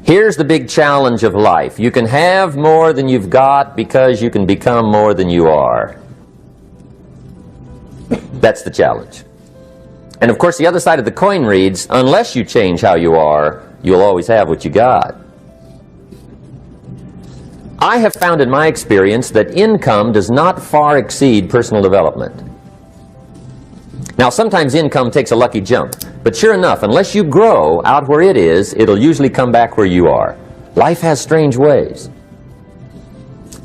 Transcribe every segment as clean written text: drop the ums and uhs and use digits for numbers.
Here's the big challenge of life. You can have more than you've got because you can become more than you are. That's the challenge. And of course, the other side of the coin reads, unless you change how you are, you'll always have what you got. I have found in my experience that income does not far exceed personal development. Now, sometimes income takes a lucky jump, but sure enough, unless you grow out where it is, it'll usually come back where you are. Life has strange ways.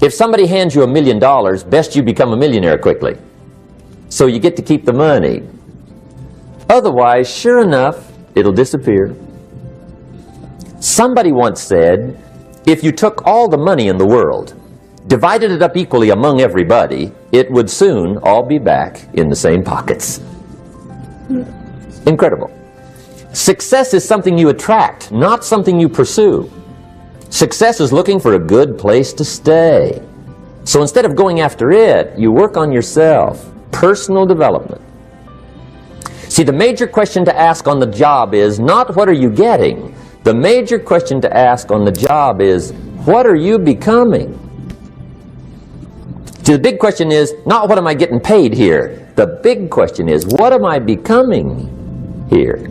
If somebody hands you $1 million, best you become a millionaire quickly, so you get to keep the money. Otherwise, sure enough, it'll disappear. Somebody once said, if you took all the money in the world, divided it up equally among everybody, it would soon all be back in the same pockets. Incredible. Success is something you attract, not something you pursue. Success is looking for a good place to stay. So instead of going after it, you work on yourself. Personal development. See, the major question to ask on the job is not what are you getting? The major question to ask on the job is what are you becoming? See, the big question is not what am I getting paid here? The big question is what am I becoming here?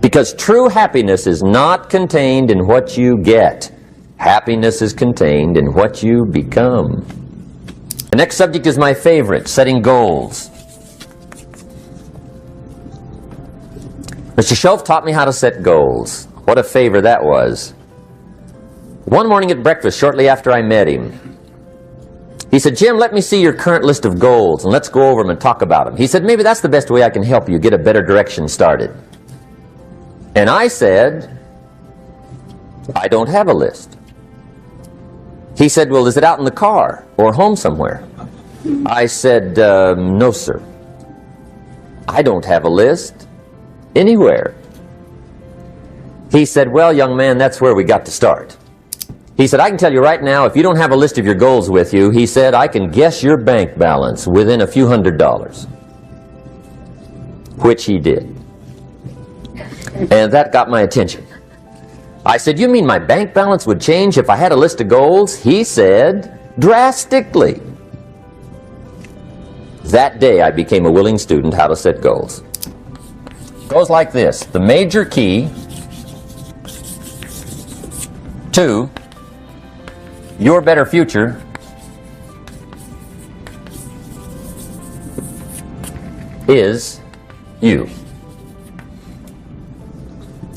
Because true happiness is not contained in what you get. Happiness is contained in what you become. The next subject is my favorite, setting goals. Mr. Schoaf taught me how to set goals. What a favor that was. One morning at breakfast, shortly after I met him, he said, Jim, let me see your current list of goals and let's go over them and talk about them. He said, maybe that's the best way I can help you get a better direction started. And I said, I don't have a list. He said, well, is it out in the car or home somewhere? I said, no, sir. I don't have a list anywhere. He said, well, young man, that's where we got to start. He said, I can tell you right now, if you don't have a list of your goals with you, he said, I can guess your bank balance within a few $100s. Which he did. And that got my attention. I said, you mean my bank balance would change if I had a list of goals? He said, drastically. That day I became a willing student how to set goals. Goes like this. The major key to your better future is you.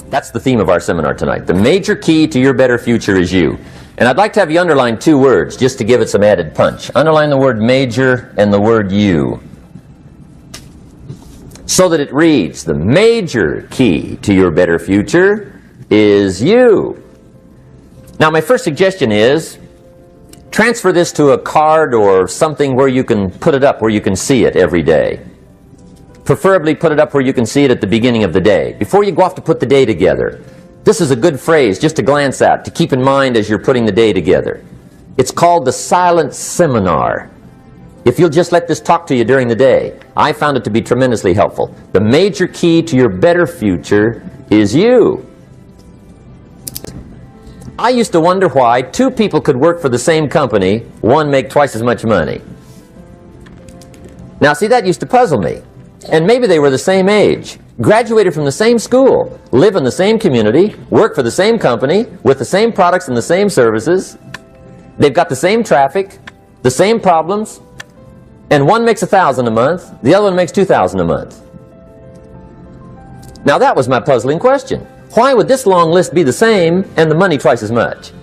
That's the theme of our seminar tonight. The major key to your better future is you. And I'd like to have you underline two words just to give it some added punch. Underline the word major and the word you. So that it reads, the major key to your better future is you. Now my first suggestion is, transfer this to a card or something where you can put it up, where you can see it every day. Preferably put it up where you can see it at the beginning of the day, before you go off to put the day together. This is a good phrase just to glance at, to keep in mind as you're putting the day together. It's called the silent seminar. If you'll just let this talk to you during the day, I found it to be tremendously helpful. The major key to your better future is you. I used to wonder why two people could work for the same company, one make twice as much money. Now see, that used to puzzle me. And maybe they were the same age, graduated from the same school, live in the same community, work for the same company, with the same products and the same services. They've got the same traffic, the same problems, and one makes $1,000 a month, the other one makes $2,000 a month. Now that was my puzzling question. Why would this long list be the same and the money twice as much?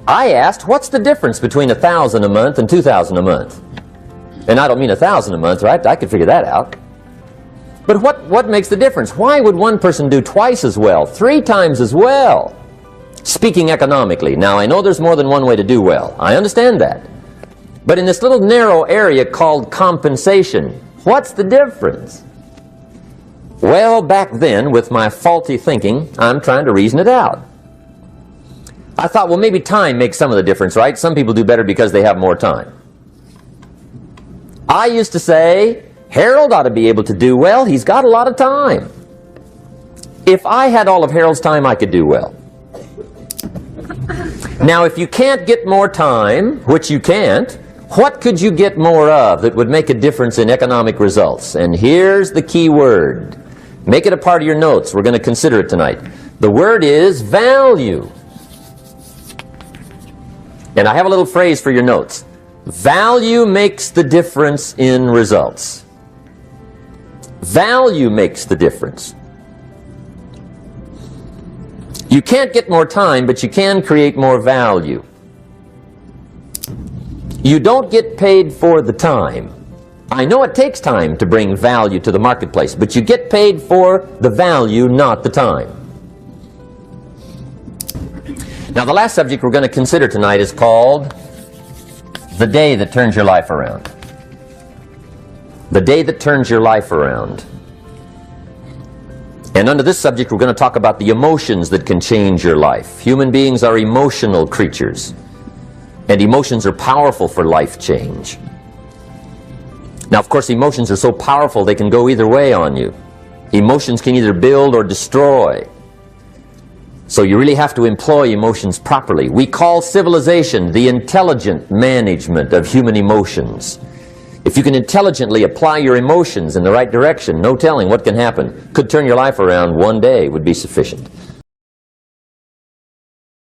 I asked, what's the difference between $1,000 a month and $2,000 a month? And I don't mean $1,000 a month, right? I could figure that out. But what makes the difference? Why would one person do twice as well, 3 times as well? Speaking economically. Now, I know there's more than one way to do well. I understand that. But in this little narrow area called compensation, what's the difference? Well, back then, with my faulty thinking, I'm trying to reason it out. I thought, well, maybe time makes some of the difference, right? Some people do better because they have more time. I used to say, Harold ought to be able to do well. He's got a lot of time. If I had all of Harold's time, I could do well. Now, if you can't get more time, which you can't, what could you get more of that would make a difference in economic results? And here's the key word. Make it a part of your notes. We're going to consider it tonight. The word is value. And I have a little phrase for your notes. Value makes the difference in results. Value makes the difference. You can't get more time, but you can create more value. You don't get paid for the time. I know it takes time to bring value to the marketplace, but you get paid for the value, not the time. Now, the last subject we're going to consider tonight is called the day that turns your life around. The day that turns your life around. And under this subject, we're going to talk about the emotions that can change your life. Human beings are emotional creatures, and emotions are powerful for life change. Now, of course, emotions are so powerful they can go either way on you. Emotions can either build or destroy. So you really have to employ emotions properly. We call civilization the intelligent management of human emotions. If you can intelligently apply your emotions in the right direction, no telling what can happen. Could turn your life around one day would be sufficient.